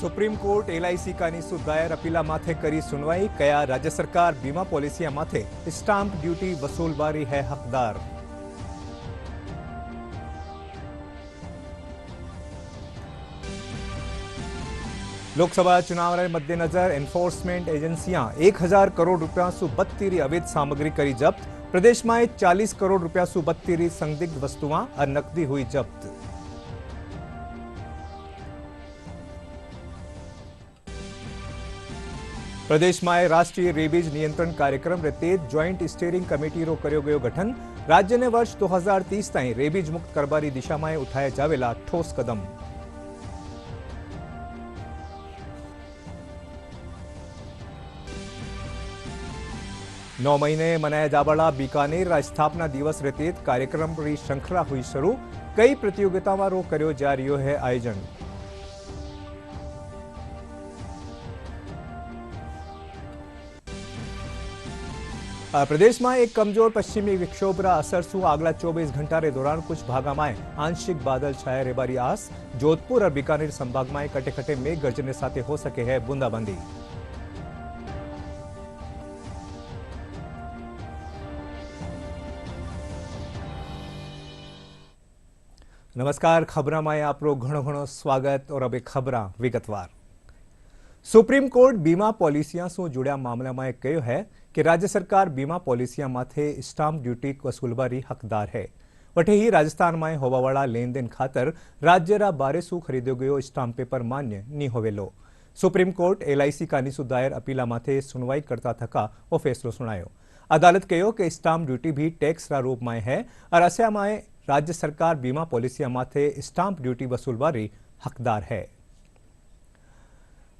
Supreme court LIC કાની દાયર અપીલા માથે કરી સુનવાઈ કયા રાજ્ય સરકાર બીમા પોલિસીયા માથે સ્ટામ્પ ડ્યુટી વસૂલવારી है हकदार। लोकसभा चुनाव रे मद्देनजर एनफोर्समेंट एजेंसियां 1000 करोड़ रुपया सु बत्तीरी अवैध सामग्री करी जब्त। प्रदेश में 40 करोड़ रुपया सु बत्तीरी संदिग्ध वस्तुआं और नकदी हुई जब्त। प्रदेश में राष्ट्रीय रेबीज नियंत्रण कार्यक्रम रे तेज जॉइंट स्टीयरिंग कमिटी रो कर्यो गयो गठन। राज्य ने वर्ष 2030 ताई रेबीज मुक्त करवानी दिशा में उठाया जावेला ठोस कदम। नौ महीने मनाया जावाला बीकानेर स्थापना दिवस रे तेज कार्यक्रम री श्रृंखला हुई शुरू। कई प्रतियोगिताओं रो कर्यो जा रह्यो है आयोजन। प्रदेश में एक कमजोर पश्चिमी विक्षोभ रा असर सु अगला 24 घंटा रे दौरान कुछ भागा में आंशिक बादल छाया रहेबारी आस। जोधपुर और बीकानेर संभाग में कटे कटे मेघ गर्जने साथे हो सके है बूंदाबांदी। नमस्कार, खबरा में आपरो घणो घणो स्वागत। और अब खबरा विगतवार। सुप्रीम कोर्ट बीमा पॉलिसियां सु जुड़्या मामला में कह्यो है कि राज्य सरकार बीमा पॉलिसियां माथे स्टाम्प ड्यूटी वसूलवारी हकदार है। वटे ही राजस्थान में होवावाड़ा लेन देन खातर राज्य रा बारे सु खरीद्यो गयो स्टाम्प पेपर मान्य नी होवेलो। सुप्रीम कोर्ट LIC कानी सु दायर अपीला माथे सुनवाई करता थका वो फैसलो सुनायो। अदालत कह्यो कि स्टाम्प ड्यूटी भी टैक्स रा रूप में है और अस्या में राज्य सरकार बीमा पॉलिसियां माथे स्टाम्प ड्यूटी वसूलवारी हकदार है।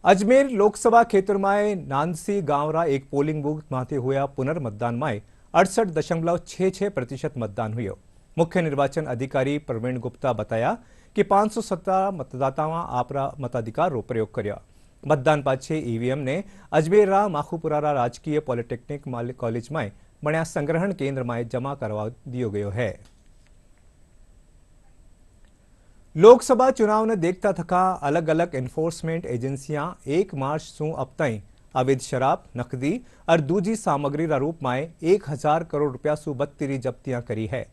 अजमेर लोकसभा क्षेत्र में नांदसी गांवरा एक पोलिंग बूथ माथे हुआ पुनर्मतदान में 68.66% मतदान हुआ। मुख्य निर्वाचन अधिकारी प्रवीण गुप्ता बताया कि 517 मतदाताओं आपरा मताधिकार रो प्रयोग कर्या। मतदान पाछे EVM ने अजमेर माखुपुरा राजकीय पॉलिटेक्निक कॉलेज में बन्या संग्रहण केंद्र में जमा करवा दियो गयो है। लोकसभा चुनाव ने देखता थका अलग अलग एनफोर्समेंट एजेंसियां 1 मार्च सु अब तई अवैध शराब, नकदी और दूजी सामग्री रा रूप में 1000 करोड़ रुपया सु बत्तीरी जब्तियां करी है।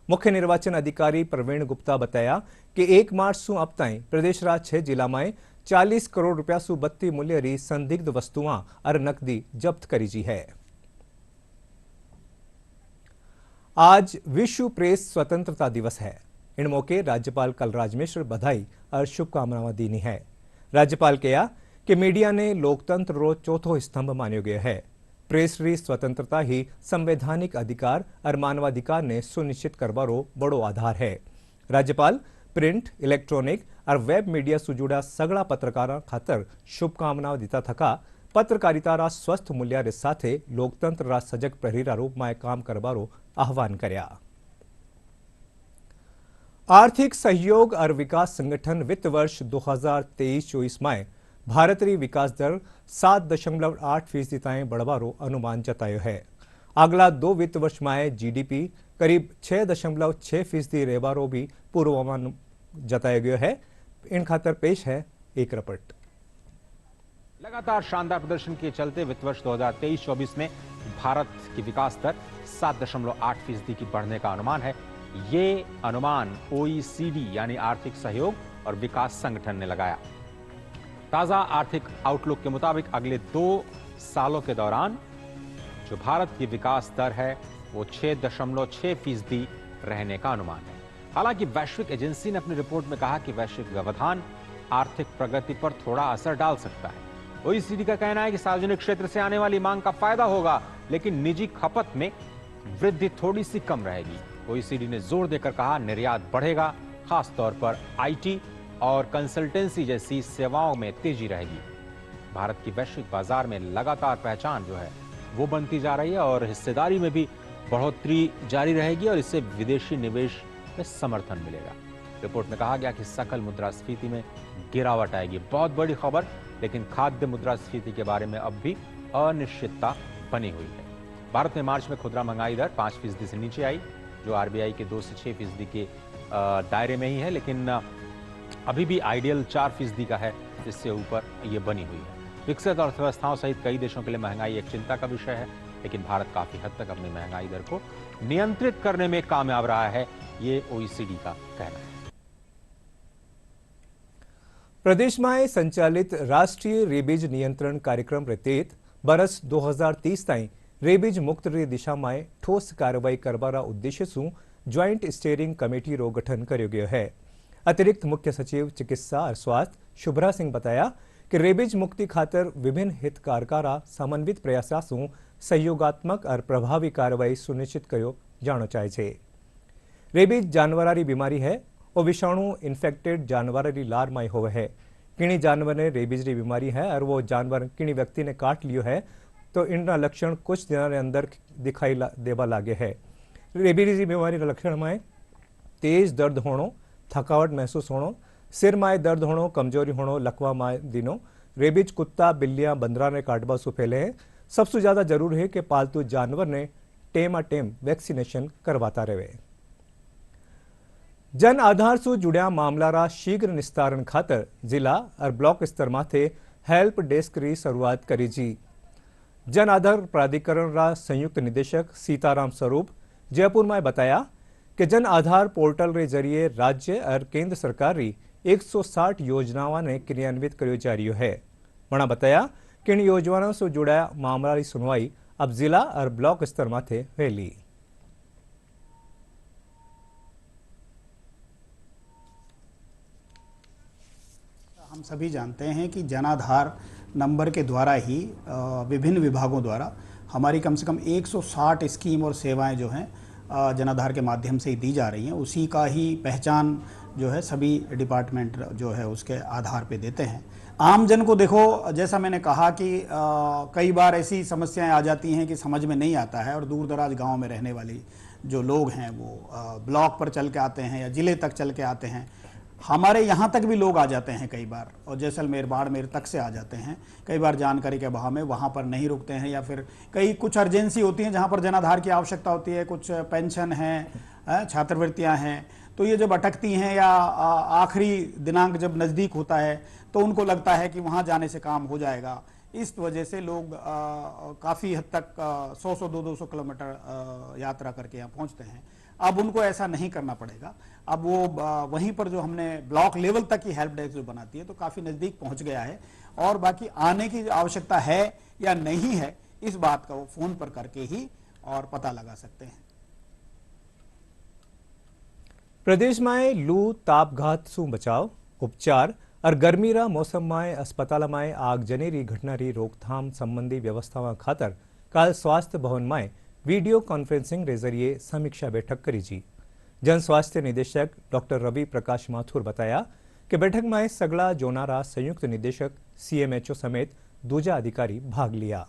मुख्य निर्वाचन अधिकारी प्रवीण गुप्ता बताया कि 1 मार्च सु अब तई प्रदेश रा 6 जिला में 40 करोड़ रुपया सु बत्ती मूल्य री संदिग्ध वस्तुआं और नकदी जब्त करी जी है। आज विश्व प्रेस स्वतंत्रता दिवस है। इन मौके राज्यपाल कलराज मिश्र बधाई और शुभकामनाएं दीनी है। राज्यपाल कहा कि मीडिया ने लोकतंत्र रो चौथो स्तंभ मान्यो गया है। प्रेस री स्वतंत्रता ही संवैधानिक अधिकार और मानवाधिकार ने सुनिश्चित करवारो बड़ो आधार है। राज्यपाल प्रिंट, इलेक्ट्रॉनिक और वेब मीडिया से जुड़ा सगड़ा पत्रकारों खातर शुभकामनाएं दीता थका पत्रकारिता रा स्वस्थ मूल्य रे साथे लोकतंत्र रा सजग प्रहरी रा रूप में काम करवारो आह्वान कर्या। आर्थिक सहयोग और विकास संगठन वित्त वर्ष 2023-24 में भारत री विकास दर 7.8% ताई बढ़वारो अनुमान जतायो है। अगला 2 वित्त वर्ष में GDP करीब 6.6% रहेवारो भी पूर्वानुमान जताया गया है। इन खातर पेश है एक रिपोर्ट। लगातार शानदार प्रदर्शन के चलते वित्त वर्ष 2023-24 में भारत की विकास दर 7.8% की बढ़ने का अनुमान है। ये अनुमान OECD यानी आर्थिक सहयोग और विकास संगठन ने लगाया। ताजा आर्थिक आउटलुक के मुताबिक अगले 2 सालों के दौरान जो भारत की विकास दर है वो 6.6% रहने का अनुमान है। हालांकि वैश्विक एजेंसी ने अपनी रिपोर्ट में कहा कि वैश्विक व्यवधान आर्थिक प्रगति पर थोड़ा असर डाल सकता है। OECD का कहना है कि सार्वजनिक क्षेत्र से आने वाली मांग का फायदा होगा, लेकिन निजी खपत में वृद्धि थोड़ी सी कम रहेगी। OECD ने जोर देकर कहा निर्यात बढ़ेगा, खास तौर पर IT और कंसल्टेंसी जैसी सेवाओं में तेजी रहेगी। भारत की वैश्विक बाजार में लगातार पहचान जो है वो बनती जा रही है और हिस्सेदारी में भी बढ़ोतरी जारी रहेगी और इससे विदेशी निवेश में समर्थन मिलेगा। रिपोर्ट में कहा गया कि सकल मुद्रास्फीति में गिरावट आएगी। बहुत बड़ी खबर, लेकिन खाद्य मुद्रास्फीति के बारे में अब भी अनिश्चितता बनी हुई है। भारत में मार्च में खुदरा महंगाई दर 5% से नीचे आई, जो RBI के 2 से 6% के दायरे में ही है, लेकिन अभी भी आइडियल 4% का है, जिससे ऊपर ये बनी हुई है। विकसित अर्थव्यवस्थाओं सहित कई देशों के लिए महंगाई एक चिंता का विषय है, लेकिन भारत काफी हद तक अपनी महंगाई दर को नियंत्रित करने में कामयाब रहा है, ये ओईसीडी का कहना है। प्रदेश में संचालित राष्ट्रीय रेबीज नियंत्रण कार्यक्रम तहत बरस 2030 ताई रेबीज मुक्त दिशा में ठोस कार्रवाई करवाना उद्देश्य से ज्वाइंट स्टीयरिंग कमेटी रो गठन कर्यो गयो है। अतिरिक्त मुख्य सचिव चिकित्सा और स्वास्थ्य शुभ्रा सिंह बताया कि रेबीज मुक्ति खातर विभिन्न हितधारकों समन्वित प्रयासों से सहयोगात्मक और प्रभावी कार्रवाई सुनिश्चित करो जानो चाहिए। रेबीज जानवरारी बीमारी है और विषाणु इन्फेक्टेड जानवरारी लार में हुए है। किन्हीं जानवर ने रेबीज की बीमारी है और वो जानवर किन्हीं व्यक्ति ने काट लियो है तो इनका लक्षण कुछ दिनों के अंदर दिखाई देवा लागे है। रेबीज की बीमारी के लक्षण में तेज दर्द होना, थकावट महसूस होना, सिर में दर्द होना, कमजोरी होना, लकवा में दिनों। रेबीज कुत्ता, बिल्लियां, बंदरा ने काटवा से फैले हैं। सबसे ज्यादा जरूरी है कि पालतू जानवर ने टेम वैक्सीनेशन करवाता रहे। जन आधार से जुड़िया मामला शीघ्र निस्तारण खातर जिला और ब्लॉक स्तर माथे हेल्प डेस्क री शुरुआत करी जी। जन आधार प्राधिकरण रा संयुक्त निदेशक सीताराम स्वरूप जयपुर में बताया कि जन आधार पोर्टल रे जरिए राज्य और केंद्र सरकार री 160 योजनाओं ने क्रियान्वित करो जा रही है। उन्होंने बताया कि इन योजनाओं से जुड़ा मामला की सुनवाई अब जिला और ब्लॉक स्तर माथे वेली। हम सभी जानते हैं कि जन आधार नंबर के द्वारा ही विभिन्न विभागों द्वारा हमारी कम से कम 160 स्कीम और सेवाएं जो हैं जन आधार के माध्यम से ही दी जा रही हैं। उसी का ही पहचान जो है सभी डिपार्टमेंट जो है उसके आधार पे देते हैं। आम जन को देखो, जैसा मैंने कहा कि कई बार ऐसी समस्याएं आ जाती हैं कि समझ में नहीं आता है और दूर दराज गाँव में रहने वाली जो लोग हैं वो ब्लॉक पर चल के आते हैं या ज़िले तक चल के आते हैं। हमारे यहाँ तक भी लोग आ जाते हैं कई बार, और जैसलमेर, बाड़मेर तक से आ जाते हैं। कई बार जानकारी के अभाव में वहाँ पर नहीं रुकते हैं, या फिर कई कुछ अर्जेंसी होती हैं जहाँ पर जन आधार की आवश्यकता होती है, कुछ पेंशन है, छात्रवृत्तियाँ हैं। तो ये जब अटकती हैं या आखिरी दिनांक जब नज़दीक होता है तो उनको लगता है कि वहाँ जाने से काम हो जाएगा। इस वजह से लोग काफ़ी हद तक 100-100, 200-200 किलोमीटर यात्रा करके यहाँ पहुँचते हैं। अब उनको ऐसा नहीं करना पड़ेगा। अब वो वहीं पर जो हमने ब्लॉक लेवल तक की हेल्प डेस्क जो बनाती है तो काफ़ी नज़दीक पहुंच गया है, और बाकी आने की आवश्यकता है या नहीं है इस बात का वो फ़ोन पर करके ही और पता लगा सकते हैं। प्रदेश में लू, तापघात से बचाव, उपचार और गर्मी रा मौसम में अस्पताल में आगजनी री घटना री रोकथाम संबंधी व्यवस्थाओं खातर कल स्वास्थ्य भवन में वीडियो कॉन्फ्रेंसिंग के जरिए समीक्षा बैठक करी जी। जन स्वास्थ्य निदेशक डॉक्टर रवि प्रकाश माथुर बताया कि बैठक में सगला जोनारा संयुक्त निदेशक सीएमएचओ समेत दूजा अधिकारी भाग लिया।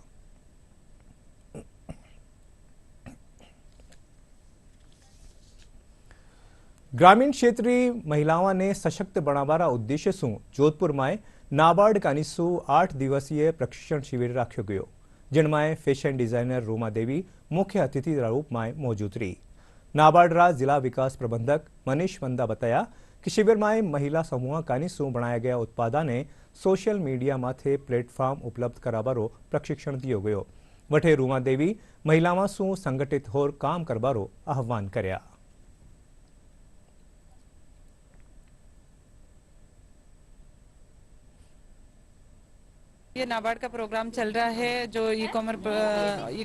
ग्रामीण क्षेत्रीय महिलाओं ने सशक्त बनावारा उद्देश्य से जोधपुर में नाबार्ड कानिसु 8 दिवसीय प्रशिक्षण शिविर रखो गयो, जिनमें फैशन डिजाइनर रूमा देवी मुख्य अतिथि रूप में मौजूद रही। नाबार्ड रा जिला विकास प्रबंधक मनीष वंदा बताया कि शिविर में महिला समूह कानिसु बनाया गया उत्पादन ने सोशल मीडिया माथे प्लेटफॉर्म उपलब्ध करावारो प्रशिक्षण दियो गयो। वठे रूमा देवी महिलाओं से संगठित होर काम करवारो आह्वान कर्या। ये नाबार्ड का प्रोग्राम चल रहा है जो ई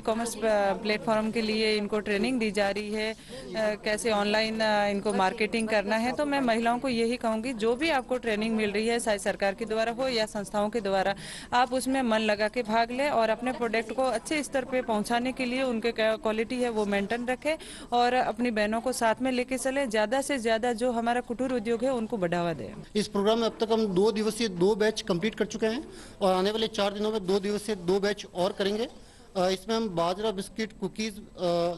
कॉमर्स प्लेटफॉर्म के लिए इनको ट्रेनिंग दी जा रही है, कैसे ऑनलाइन इनको मार्केटिंग करना है। तो मैं महिलाओं को यही कहूँगी, जो भी आपको ट्रेनिंग मिल रही है, चाहे सरकार के द्वारा हो या संस्थाओं के द्वारा, आप उसमें मन लगा के भाग लें और अपने प्रोडक्ट को अच्छे स्तर पे पहुँचाने के लिए उनके क्वालिटी है वो मेंटेन रखें और अपनी बहनों को साथ में लेके चले। ज़्यादा से ज़्यादा जो हमारा कुटीर उद्योग है उनको बढ़ावा दें। इस प्रोग्राम में अब तक हम 2 दिवसीय 2 बैच कंप्लीट कर चुके हैं और आने वाले 4 दिनों में 2 दिवसीय 2 बैच और करेंगे। इसमें हम बाजरा, बिस्किट, कुकीज,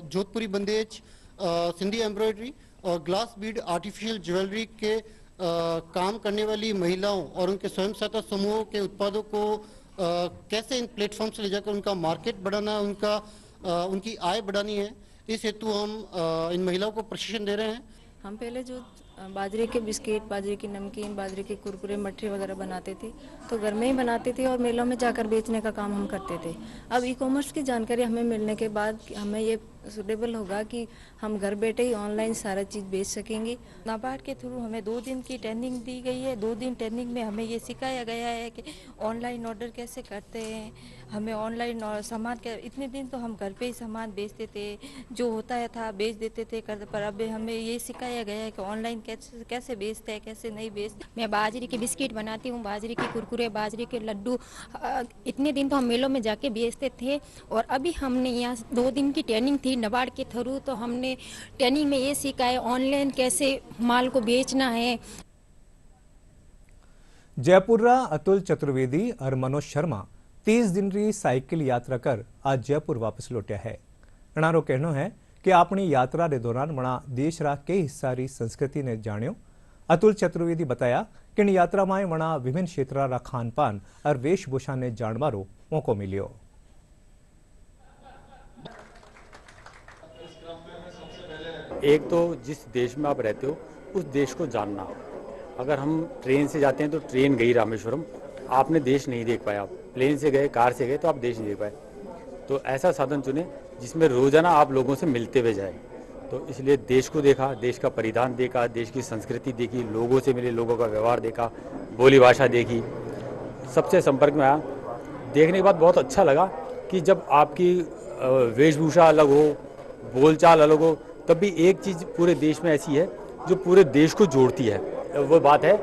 जोधपुरी बंदेज, सिंधी एम्ब्रॉयडरी और ग्लास बीड आर्टिफिशियल ज्वेलरी के काम करने वाली महिलाओं और उनके स्वयं सहायता समूहों के उत्पादों को कैसे इन प्लेटफॉर्म से ले जाकर उनका मार्केट बढ़ाना, उनकी आय बढ़ानी है। इस हेतु हम इन महिलाओं को प्रशिक्षण दे रहे हैं। हम पहले जो बाजरे के बिस्किट, बाजरे की नमकीन, बाजरे के कुरकुरे, मठरी वगैरह बनाते थे। तो घर में ही बनाते थे और मेलों में जाकर बेचने का काम हम करते थे। अब ई कॉमर्स की जानकारी हमें मिलने के बाद हमें ये सूटेबल होगा कि हम घर बैठे ही ऑनलाइन सारा चीज़ बेच सकेंगे। नाबार्ड के थ्रू हमें 2 दिन की ट्रेनिंग दी गई है। 2 दिन ट्रेनिंग में हमें ये सिखाया गया है कि ऑनलाइन ऑर्डर कैसे करते हैं, हमें ऑनलाइन सामान इतने दिन तो हम घर पे ही सामान बेचते थे, जो होता है था बेच देते थे पर अब हमें ये सिखाया गया है कि ऑनलाइन कैसे बेचते हैं, कैसे नहीं बेचते। मैं बाजरे के बिस्किट बनाती हूँ, बाजरे के कुरकुरे, बाजरे के लड्डू। इतने दिन तो हम मेलों में जाके बेचते थे और अभी हमने यहाँ 2 दिन की ट्रेनिंग थी नाबार्ड के थ्रू, तो हमने ट्रेनिंग में ये सीखा है ऑनलाइन कैसे माल को बेचना है। जयपुर अतुल चतुर्वेदी और मनोज शर्मा 30 दिन री साइकिल यात्रा कर आज जयपुर वापस लौटिया है। अणारो कहना है कि अपनी यात्रा के दौरान मना देश रा कई हिस्सा री संस्कृति ने जान्यो। अतुल चतुर्वेदी बताया कि इन यात्रा में मना विभिन्न क्षेत्र रा खान पान और वेशभूषा ने जानवारो मौको मिलियो। एक तो जिस देश में आप रहते हो उस देश को जानना। अगर हम ट्रेन से जाते हैं तो ट्रेन गई रामेश्वरम, आपने देश नहीं देख पाया। प्लेन से गए, कार से गए तो आप देश नहीं देख पाए। तो ऐसा साधन चुने जिसमें रोजाना आप लोगों से मिलते हुए जाए। तो इसलिए देश को देखा, देश का परिधान देखा, देश की संस्कृति देखी, लोगों से मिले, लोगों का व्यवहार देखा, बोली भाषा देखी, सबसे संपर्क में आया। देखने के बाद बहुत अच्छा लगा कि जब आपकी वेशभूषा अलग हो, बोलचाल अलग हो, तब भी एक चीज़ पूरे देश में ऐसी है जो पूरे देश को जोड़ती है। वो बात है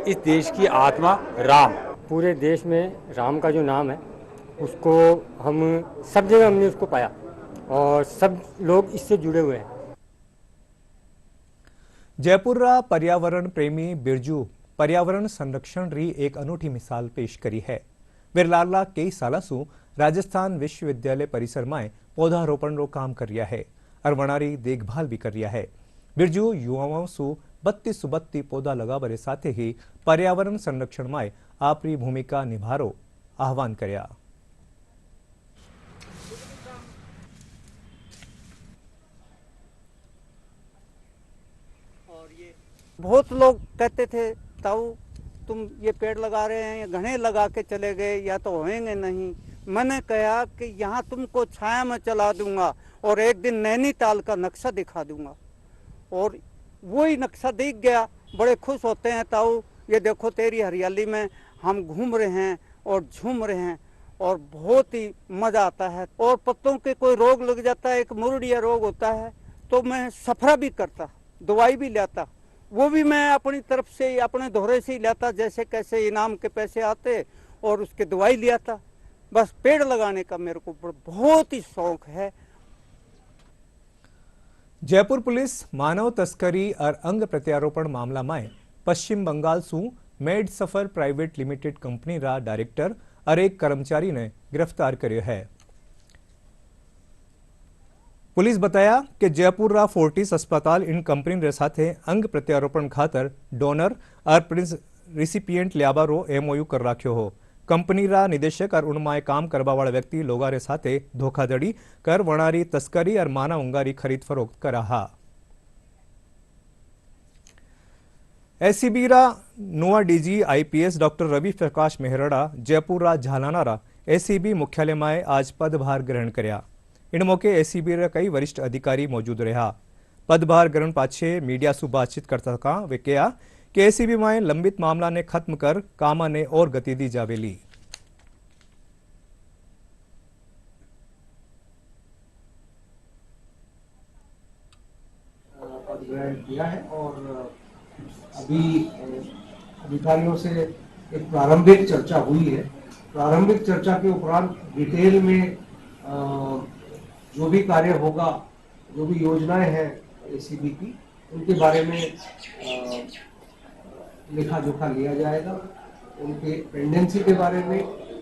इस देश की आत्मा राम। पूरे देश में राम का जो नाम है उसको हम सब जगह हमने उसको पाया और सब लोग इससे जुड़े हुए हैं। जयपुर पर्यावरण प्रेमी बिरजू पर्यावरण संरक्षण री एक अनूठी मिसाल पेश करी है। वे लाला कई साल सु राजस्थान विश्वविद्यालय परिसर में पौधारोपण रो काम कर रिया है और वनारी देखभाल भी कर रिया है। बिरजू युवाओं सु 32 पौधा लगावर साथ ही पर्यावरण संरक्षण में आपरी भूमिका निभारो आह्वान कर्या। बहुत लोग कहते थे ताऊ तुम ये पेड़ लगा रहे हैं, ये घने लगा के चले गए या तो होएंगे नहीं। मैंने कहा कि यहाँ तुमको छाया में चला दूंगा और एक दिन नैनीताल का नक्शा दिखा दूंगा। और वही नक्शा दिख गया। बड़े खुश होते हैं ताऊ, ये देखो तेरी हरियाली में हम घूम रहे हैं और झूम रहे हैं और बहुत ही मजा आता है। और पत्तों के कोई रोग लग जाता है, एक मुरड़िया रोग होता है, तो मैं सफरा भी करता, दवाई भी लाता। वो भी मैं अपनी तरफ से अपने दोहरे से ही लाता, जैसे कैसे इनाम के पैसे आते और उसके दवाई लिया था। बस पेड़ लगाने का मेरे को बहुत ही शौक है। जयपुर पुलिस मानव तस्करी और अंग प्रत्यारोपण मामला में पश्चिम बंगाल सु मेड सफर प्राइवेट लिमिटेड कंपनी रा डायरेक्टर और एक कर्मचारी ने गिरफ्तार कर्यो है। पुलिस बताया कि जयपुर रा फोर्टिस अस्पताल इन कंपनी रे साथे अंग प्रत्यारोपण खातर डोनर और रिसिपिएंट ल्याबारो एमओयू कर राख्यो हो। कंपनी रा निदेशक और उनमाए काम करवा वाला व्यक्ति लोगा रे साथे धोखाधड़ी कर वणारी तस्करी और मानव अंगारी खरीद फरोख्त कर रहा। एसीबी रा नोआ DG IPS doctor Ravi Prakash Mehrada Jaipur रा झालाना रा एसीबी मुख्यालय में आज पदभार ग्रहण कर्या। इन मौके एसीबी रा कई वरिष्ठ अधिकारी मौजूद रहा। पदभार ग्रहण पाछे मीडिया सु बातचीत करता था वे कहा कि एसीबी में लंबित मामला ने खत्म कर कामा ने और गति दी जावेली। पदग्रहण किया है और अभी अधिकारियों से एक प्रारंभिक चर्चा हुई है। प्रारंभिक चर्चा के उपरांत डिटेल में जो भी कार्य होगा, जो भी योजनाएं हैं एसीबी की, उनके बारे में लेखा जोखा लिया जाएगा, उनके पेंडेंसी के बारे में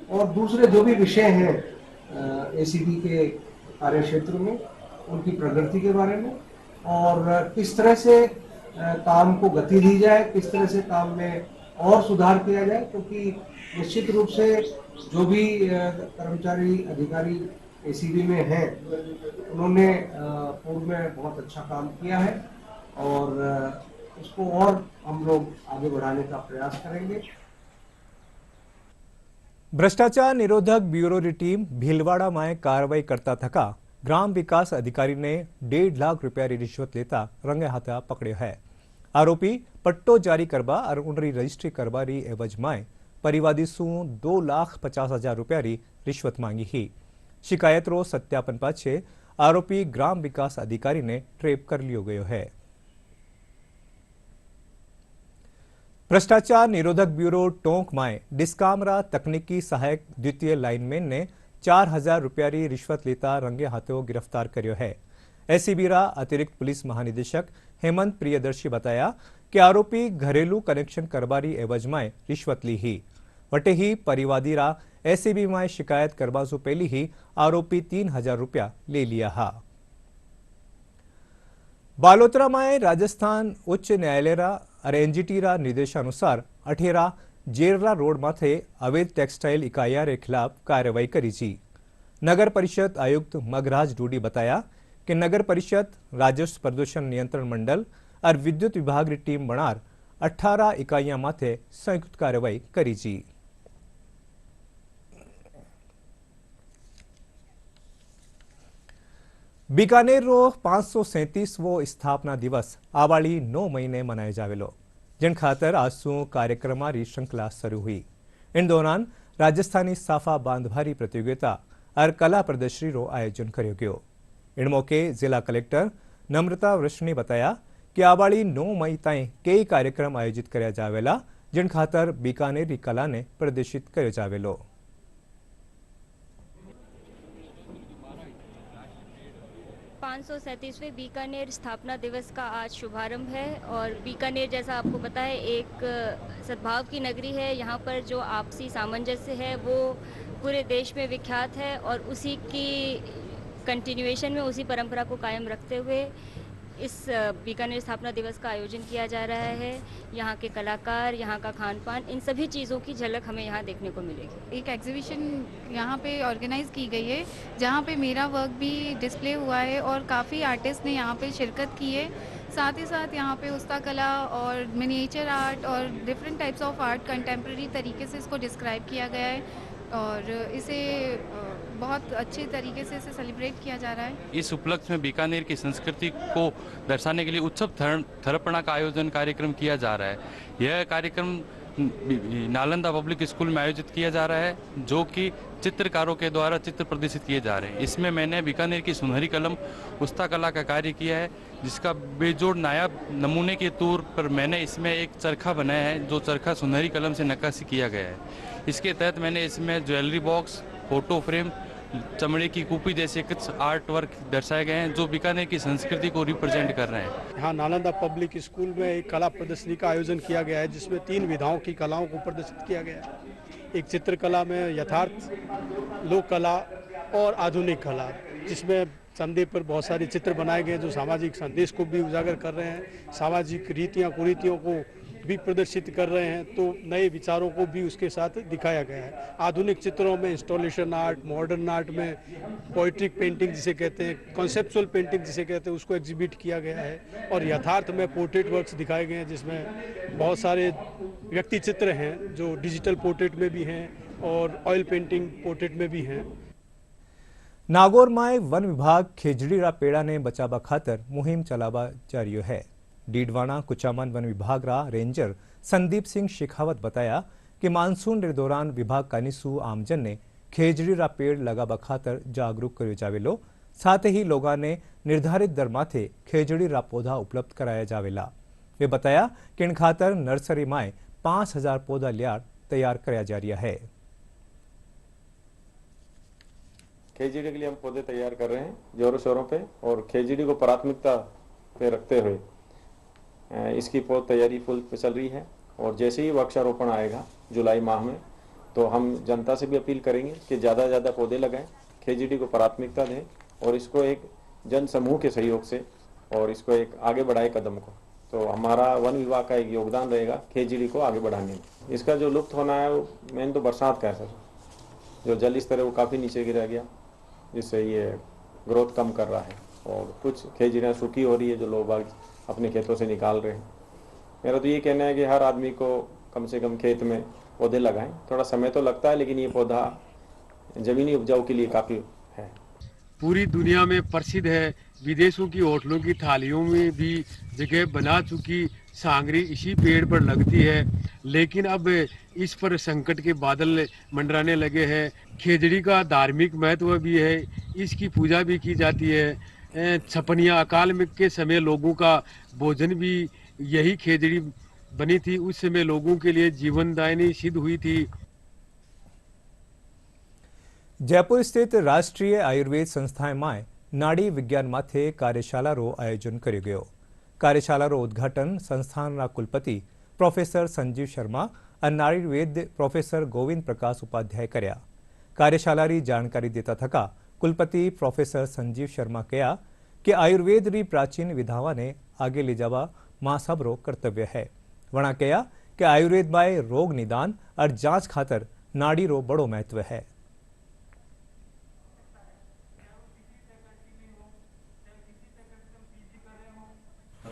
और दूसरे जो भी विषय हैं एसीबी के कार्य क्षेत्र में, उनकी प्रगति के बारे में और किस तरह से काम को गति दी जाए, किस तरह से काम में और सुधार किया जाए। क्योंकि निश्चित रूप से जो भी कर्मचारी अधिकारी एसीबी में हैं, उन्होंने पूर्व में बहुत अच्छा काम किया है और उसको और हम लोग आगे बढ़ाने का प्रयास करेंगे। भ्रष्टाचार निरोधक ब्यूरो की टीम भीलवाड़ा में कार्रवाई करता थका ग्राम विकास अधिकारी ने 1.5 लाख रुपया की रिश्वत लेता रंगे हाथा पकड़ो है। आरोपी पट्टो जारी करवा और उनरी रजिस्ट्री करवारी एवज में परिवादी सु 2,50,000 रुपया की रिश्वत मांगी ही। शिकायत रो सत्यापन पाछे आरोपी ग्राम विकास अधिकारी ने ट्रेप कर लियो गयो है। भ्रष्टाचार निरोधक ब्यूरो टोंक में डिस्कामरा तकनीकी सहायक द्वितीय लाइनमैन ने 4,000 रुपया की रिश्वत लेता रंगे हाथों गिरफ्तार कर्यो है। एसीबीरा अतिरिक्त पुलिस महानिदेशक हेमंत प्रियदर्शी बताया कि आरोपी घरेलू कनेक्शन करवारी एवज में रिश्वत ली ही। वटे ही परिवादीरा एसीबी में शिकायत करवा से पहले ही आरोपी 3,000 रुपया ले लिया हा। बालोतरा में राजस्थान उच्च न्यायालय और एनजीटी निर्देशानुसार अठेरा जेरला रोड माथे अवैध टेक्सटाइल इकाइयां के खिलाफ कार्रवाई करी जी। नगर परिषद आयुक्त मगराज डूडी बताया कि नगर परिषद राजस्व प्रदूषण नियंत्रण मंडल और विद्युत विभाग की टीम बनार 18 इकाइयां माथे संयुक्त कार्रवाई करी जी। बीकानेर रो 537वो स्थापना दिवस आवाड़ी 9 महीने मनाए जावेलो, जिन खातर आज सु कार्यक्रम की श्रृंखला शुरू हुई। इन दौरान राजस्थानी साफा बांधभारी प्रतियोगिता और कला प्रदर्शनी रो आयोजन करो गयो। इन मौके जिला कलेक्टर नम्रता वृष्ण ने बताया कि आवाड़ी 9 मई ताई कई कार्यक्रम आयोजित करया जावेला, जिन खातर बीकानेर की कला ने प्रदर्शित करो जावेलो। बीकानेर स्थापना दिवस का आज शुभारंभ है और बीकानेर जैसा आपको पता है एक सद्भाव की नगरी है। यहाँ पर जो आपसी सामंजस्य है वो पूरे देश में विख्यात है और उसी की कंटिन्यूएशन में उसी परंपरा को कायम रखते हुए इस बीकानेर स्थापना दिवस का आयोजन किया जा रहा है। यहाँ के कलाकार, यहाँ का खान पान, इन सभी चीज़ों की झलक हमें यहाँ देखने को मिलेगी। एक एग्जीबिशन यहाँ पे ऑर्गेनाइज की गई है जहाँ पे मेरा वर्क भी डिस्प्ले हुआ है और काफ़ी आर्टिस्ट ने यहाँ पे शिरकत की है। साथ ही साथ यहाँ पे उस्ता कला और मिनिएचर आर्ट और different types of art contemporary तरीके से इसको डिस्क्राइब किया गया है और इसे बहुत अच्छे तरीके से इसे सेलिब्रेट किया जा रहा है। इस उपलक्ष्य में बीकानेर की संस्कृति को दर्शाने के लिए उत्सव थरपणा का आयोजन कार्यक्रम किया जा रहा है। यह कार्यक्रम नालंदा पब्लिक स्कूल में आयोजित किया जा रहा है, जो कि चित्रकारों के द्वारा चित्र प्रदर्शित किए जा रहे हैं। इसमें मैंने बीकानेर की सुनहरी कलम उस्ता कला का कार्य किया है, जिसका बेजोड़ नायाब नमूने के तौर पर मैंने इसमें एक चरखा बनाया है, जो चरखा सुनहरी कलम से नक्काशी किया गया है। इसके तहत मैंने इसमें ज्वेलरी बॉक्स, फोटो फ्रेम, चमड़े की कूपी जैसे कुछ आर्ट वर्क दर्शाए गए हैं, जो बीकानेर की संस्कृति को रिप्रेजेंट कर रहे हैं। यहाँ नालंदा पब्लिक स्कूल में एक कला प्रदर्शनी का आयोजन किया गया है, जिसमें 3 विधाओं की कलाओं को प्रदर्शित किया गया है। एक चित्रकला में यथार्थ, लोक कला और आधुनिक कला, जिसमें संदेह पर बहुत सारे चित्र बनाए गए जो सामाजिक संदेश को भी उजागर कर रहे हैं, सामाजिक रीतियाँ कुरीतियों को भी प्रदर्शित कर रहे हैं, तो नए विचारों को भी उसके साथ दिखाया गया है। आधुनिक चित्रों में इंस्टॉलेशन आर्ट, मॉडर्न आर्ट में पोइट्रिक पेंटिंग जिसे कहते हैं, कॉन्सेप्चुअल पेंटिंग जिसे कहते हैं, उसको एग्जिबिट किया गया है। और यथार्थ में पोर्ट्रेट वर्क्स दिखाए गए हैं, जिसमें बहुत सारे व्यक्ति चित्र हैं जो डिजिटल पोर्ट्रेट में भी हैं और ऑयल पेंटिंग पोर्ट्रेट में भी हैं। नागौर में वन विभाग खेजड़ीरा पेड़ा ने बचावा खातर मुहिम चलावा जारी है। डीडवाना कुचामन वन विभाग रा रेंजर संदीप सिंह शेखावत बताया कि मानसून के दौरान विभाग का निसू आमजन ने खेजड़ीरा पेड़ लगावा खातर जागरूक करो जावेलो। साथ ही लोगों ने निर्धारित दर माथे खेजड़ीरा पौधा उपलब्ध कराया जावेला। वे बताया कि इन खातर नर्सरी में 5,000 पौधा लियार तैयार कराया जा रहा है। खेजड़ी के लिए हम पौधे तैयार कर रहे हैं जोरों शोरों पे, और खेजड़ी को प्राथमिकता पे रखते हुए इसकी पौध तैयारी फुल पे चल रही है। और जैसे ही वृक्षारोपण आएगा जुलाई माह में, तो हम जनता से भी अपील करेंगे कि ज़्यादा से ज़्यादा पौधे लगाएं, खेजड़ी को प्राथमिकता दें और इसको एक जन समूह के सहयोग से और इसको एक आगे बढ़ाए कदम को। तो हमारा वन विभाग का एक योगदान रहेगा खेजड़ी को आगे बढ़ाने में। इसका जो लुप्त होना है वो मेन तो बरसात का है सर, जो जल स्तर है वो काफ़ी नीचे गिरा गया, जिससे ये ग्रोथ कम कर रहा है और कुछ खेजड़ियाँ सूखी हो रही है जो लोग बाग अपने खेतों से निकाल रहे हैं। मेरा तो ये कहना है कि हर आदमी को कम से कम खेत में पौधे लगाएं। थोड़ा समय तो लगता है, लेकिन ये पौधा ज़मीनी उपजाऊ के लिए काफ़ी है। पूरी दुनिया में प्रसिद्ध है, विदेशों की होटलों की थालियों में भी जगह बना चुकी सांगरी इसी पेड़ पर लगती है। लेकिन अब इस पर संकट के बादल मंडराने लगे हैं। खेजड़ी का धार्मिक महत्व भी है, इसकी पूजा भी की जाती है। छपनिया अकाल में के समय लोगों का भोजन भी यही खेजड़ी बनी थी। उस समय लोगों के लिए जीवनदायिनी सिद्ध हुई थी। जयपुर स्थित राष्ट्रीय आयुर्वेद संस्थाएं माय नाड़ी विज्ञान माथे कार्यशालारो आयोजन કર્યો ગયો। કાર્યશાલારો ઉદ્ઘાટન સંસ્થાનના કુલપતિ પ્રોફેસર સંજીવ શર્મા અને આયુર્વેદ પ્રોફેસર ગોવિંદ પ્રકાશ ઉપાધ્યાય કર્યા। કાર્યશાલાની જાણકારી દેતા થકા કુલપતિ પ્રોફેસર સંજીવ શર્મા કહ્યા કે આયુર્વેદની પ્રાચીન વિધાઓને આગે લઈ જવા માં સબરો કર્તવ્ય है। વણા કહ્યા કે આયુર્વેદમાં રોગ નિદાન और जांच खातर नाड़ीरो बड़ो महत्व है।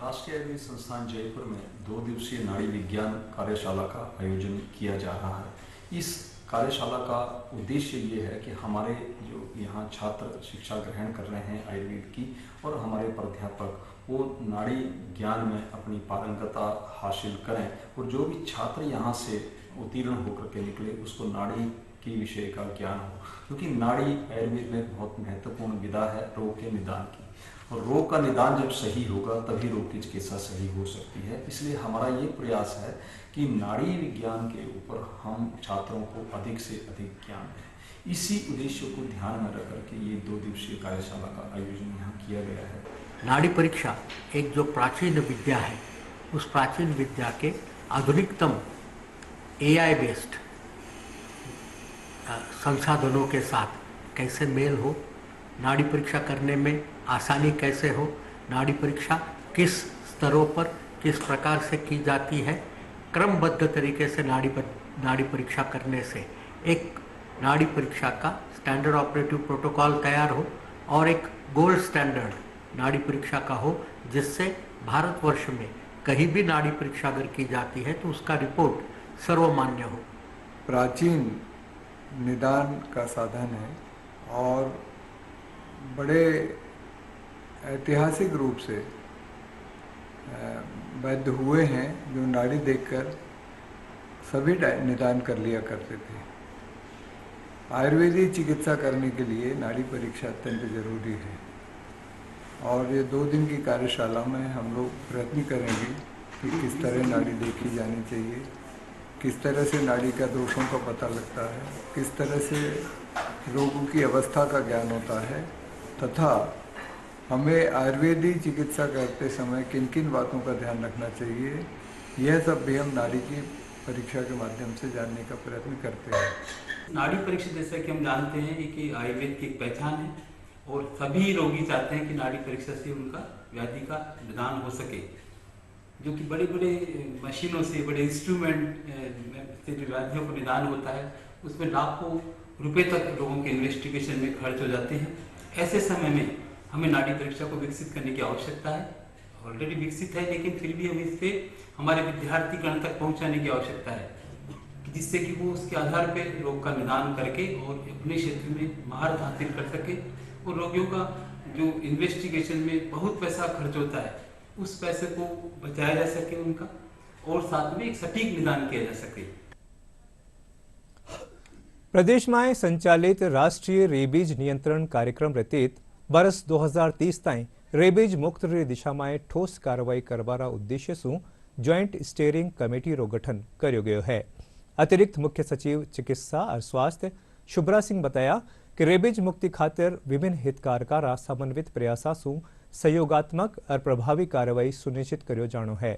राष्ट्रीय आयुर्वेद संस्थान जयपुर में 2 दिवसीय नाड़ी विज्ञान कार्यशाला का आयोजन किया जा रहा है। इस कार्यशाला का उद्देश्य ये है कि हमारे जो यहाँ छात्र शिक्षा ग्रहण कर रहे हैं आयुर्वेद की और हमारे प्राध्यापक वो नाड़ी ज्ञान में अपनी पारंगतता हासिल करें और जो भी छात्र यहाँ से उत्तीर्ण होकर के निकले उसको नाड़ी की विषय का ज्ञान हो, क्योंकि नाड़ी आयुर्वेद में बहुत महत्वपूर्ण विधा है रोग के निदान की। और रोग का निदान जब सही होगा तभी रोग की चिकित्सा सही हो सकती है। इसलिए हमारा ये प्रयास है कि नाड़ी विज्ञान के ऊपर हम छात्रों को अधिक से अधिक ज्ञान दें। इसी उद्देश्य को ध्यान में रख करके ये 2 दिवसीय कार्यशाला का आयोजन यहाँ किया गया है। नाड़ी परीक्षा एक जो प्राचीन विद्या है, उस प्राचीन विद्या के आधुनिकतम AI बेस्ड संसाधनों के साथ कैसे मेल हो, नाड़ी परीक्षा करने में आसानी कैसे हो, नाड़ी परीक्षा किस स्तरों पर किस प्रकार से की जाती है, क्रमबद्ध तरीके से नाड़ी परीक्षा करने से एक नाड़ी परीक्षा का स्टैंडर्ड ऑपरेटिव प्रोटोकॉल तैयार हो और एक गोल्ड स्टैंडर्ड नाड़ी परीक्षा का हो, जिससे भारतवर्ष में कहीं भी नाड़ी परीक्षा अगर की जाती है तो उसका रिपोर्ट सर्वमान्य हो। प्राचीन निदान का साधन है और बड़े ऐतिहासिक रूप से वैद्य हुए हैं जो नाड़ी देखकर सभी निदान कर लिया करते थे। आयुर्वेदिक चिकित्सा करने के लिए नाड़ी परीक्षा अत्यंत जरूरी है और ये 2 दिन की कार्यशाला में हम लोग प्रयत्न करेंगे कि किस तरह नाड़ी देखी जानी चाहिए, किस तरह से नाड़ी का दोषों का पता लगता है, किस तरह से रोगों की अवस्था का ज्ञान होता है तथा हमें आयुर्वेदिक चिकित्सा करते समय किन किन बातों का ध्यान रखना चाहिए, यह सब भी हम नाड़ी की परीक्षा के माध्यम से जानने का प्रयत्न करते हैं। नाड़ी परीक्षा जैसा कि हम जानते हैं कि आयुर्वेद की एक पहचान है और सभी रोगी चाहते हैं कि नाड़ी परीक्षा से उनका व्याधि का निदान हो सके, जो कि बड़े बड़े मशीनों से बड़े इंस्ट्रूमेंट से जो व्याधियों को निदान होता है उसमें लाखों रुपए तक लोगों के इन्वेस्टिगेशन में खर्च हो जाते हैं। ऐसे समय में हमें नाड़ी परीक्षा को विकसित करने की आवश्यकता है। ऑलरेडी विकसित है लेकिन फिर भी हमें इसे हमारे विद्यार्थी गण तक पहुंचाने की आवश्यकता है, जिससे कि वो उसके आधार पर रोग का निदान करके और अपने क्षेत्र में महारत हासिल कर सके और रोगियों का जो इन्वेस्टिगेशन में बहुत पैसा खर्च होता है उस पैसे को बचाया जा सके उनका, और साथ में एक सटीक निदान किया जा सके। प्रदेश में संचालित राष्ट्रीय रेबीज नियंत्रण कार्यक्रम रतीत वर्ष 2030 ताई रेबीज मुक्त दिशा में ठोस कार्रवाई करवाना उद्देश्य से जॉइंट स्टीयरिंग कमेटी रो गठन कर्यो गयो है। अतिरिक्त मुख्य सचिव चिकित्सा और स्वास्थ्य शुभ्रा सिंह बताया कि रेबीज मुक्ति खातिर विभिन्न हितकारकारा समन्वित प्रयासा से सहयोगात्मक और प्रभावी कार्रवाई सुनिश्चित कर्यो जानो है।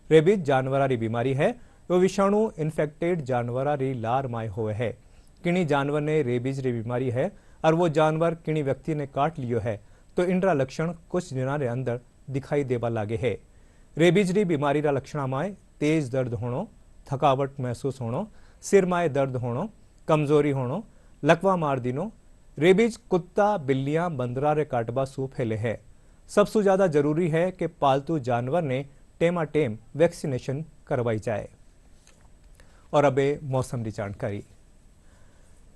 रेबीज जानवरारी बीमारी है, वो विषाणु इन्फेक्टेड जानवरारी लार माय हुए है। किन्हीं जानवर ने रेबीज री बीमारी है और वो जानवर किन्हीं व्यक्ति ने काट लियो है तो इनरा लक्षण कुछ दिनों के अंदर दिखाई देवा लागे है। रेबीज री बीमारी रा लक्षण में तेज दर्द होनो, थकावट महसूस होनो, सिर में दर्द होनो, कमजोरी होनो, लकवा मार दिनो। रेबीज कुत्ता, बिल्लियां, बंदरा रे काटबा सू फैले है। सबसे ज्यादा जरूरी है कि पालतू जानवर ने टेमाटेम वैक्सीनेशन करवाई जाए। और अब मौसम की जानकारी।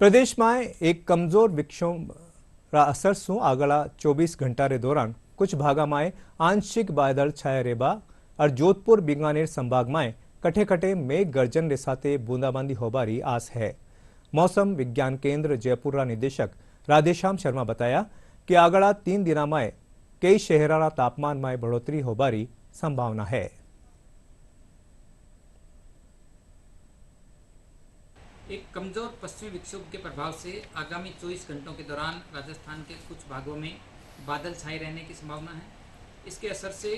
प्रदेश में एक कमजोर विक्षोभ असर से आगला 24 घंटा रे दौरान कुछ भागा में आंशिक बादल छाया रेबा और जोधपुर बीकानेर संभाग में कटे कटे मेघ गर्जन के साथ बूंदाबांदी होबारी आस है। मौसम विज्ञान केंद्र जयपुर का निदेशक राधेश्याम शर्मा बताया कि आगला 3 दिन में कई शहरों तापमान में बढ़ोतरी होबारी संभावना है। एक कमजोर पश्चिमी विक्षोभ के प्रभाव से आगामी 24 घंटों के दौरान राजस्थान के कुछ भागों में बादल छाए रहने की संभावना है। इसके असर से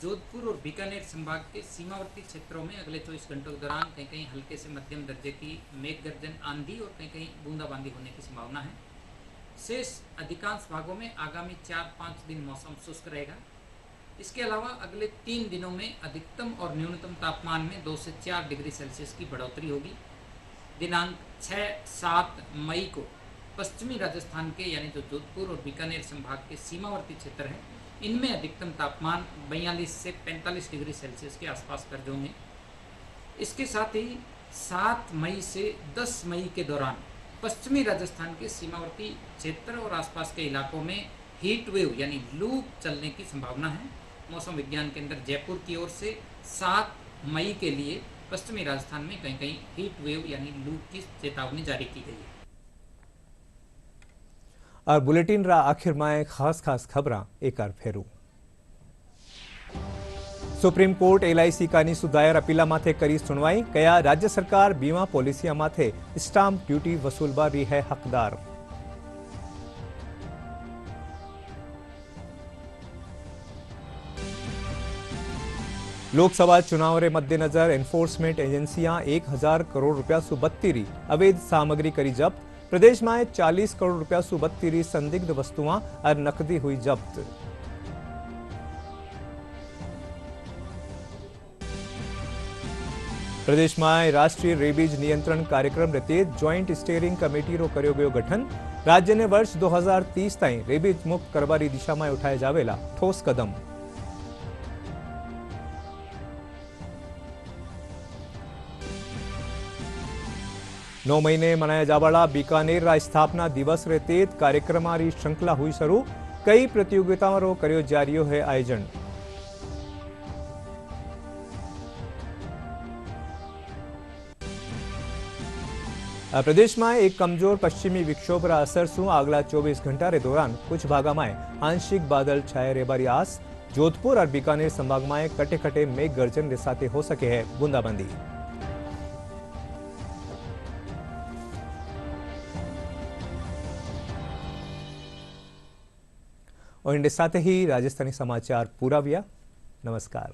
जोधपुर और बीकानेर संभाग के सीमावर्ती क्षेत्रों में अगले 24 घंटों के दौरान कहीं कहीं हल्के से मध्यम दर्जे की मेघ गर्जन, आंधी और कहीं कहीं बूंदाबांदी होने की संभावना है। शेष अधिकांश भागों में आगामी 4-5 दिन मौसम शुष्क रहेगा। इसके अलावा अगले 3 दिनों में अधिकतम और न्यूनतम तापमान में 2 से 4 डिग्री सेल्सियस की बढ़ोतरी होगी। दिनांक 6-7 मई को पश्चिमी राजस्थान के यानी जो जोधपुर और बीकानेर संभाग के सीमावर्ती क्षेत्र हैं, इनमें अधिकतम तापमान 42 से 45 डिग्री सेल्सियस के आसपास दर्ज होंगे। इसके साथ ही 7 मई से 10 मई के दौरान पश्चिमी राजस्थान के सीमावर्ती क्षेत्र और आसपास के इलाकों में हीट वेव यानी लू चलने की संभावना है। मौसम विज्ञान केंद्र जयपुर की ओर से 7 मई के लिए पश्चिमी राजस्थान में कहीं कहीं हीट वेव यानी लू की चेतावनी जारी की गई है। और बुलेटिन रा आखिर में खास खबरां एक बार फेरू। सुप्रीम कोर्ट LIC कानी सुधायर अपीला माथे करी सुनवाई। कया राज्य सरकार बीमा पॉलिसिया माथे स्टाम्प ड्यूटी वसूलवा रही है हकदार। लोकसभा चुनाव रे मद्देनजर एनफोर्समेंट एजेंसियां 1000 करोड़ रुपया सु बत्तीरी अवैध सामग्री करी जब्त। प्रदेश में 40 करोड़ रुपया सु बत्तीरी संदिग्ध वस्तुआं और नकदी हुई जब्त। प्रदेश में राष्ट्रीय रेबीज नियंत्रण कार्यक्रम रे तहत जॉइंट स्टीयरिंग कमेटी रो कर्यो गयो गठन। राज्य ने वर्ष 2030 ताई रेबीज मुक्त करवारी दिशा में उठाए जावेला ठोस कदम। नौ महीने मनाया जावाला बीकानेर रा स्थापना दिवस रे तहत कार्यक्रम री श्रृंखला हुई शुरू। कई प्रतियोगिताओं रो कर्यो जारियो है आयोजन। प्रदेश में एक कमजोर पश्चिमी विक्षोभ रा असर से अगला 24 घंटा रे दौरान कुछ भागा में आंशिक बादल छाए रेबारी आस। जोधपुर और बीकानेर संभाग में कटे कटे मेघ गर्जन के साथ हो सके है बूंदाबांदी। और इनके साथ ही राजस्थानी समाचार पूरा हुआ। नमस्कार।